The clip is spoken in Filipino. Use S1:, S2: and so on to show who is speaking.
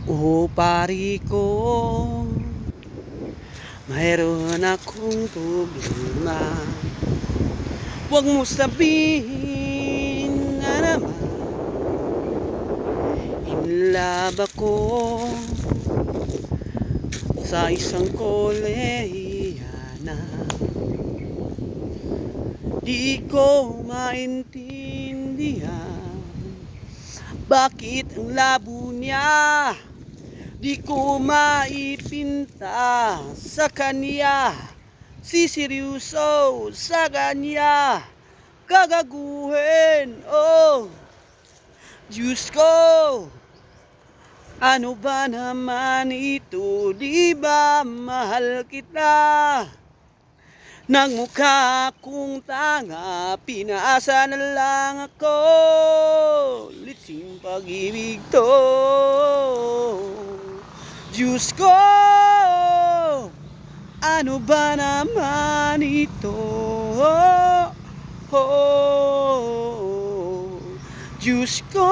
S1: O pari ko, mayroon akong problema. Huwag mo sabihin na naman in love ako sa isang kolehiyana. Di ko maintindihan bakit ang labo niya. Di ko maipinta sa kanya, siseryoso sa kanya gagaguhin. Oh, Diyos ko, ano ba naman ito? Di ba mahal kita? Nagmukha akong tanga, pinaasa na lang ako. Litsing pag-ibig to. Diyos ko, ano ba naman ito? Oh, Diyos ko,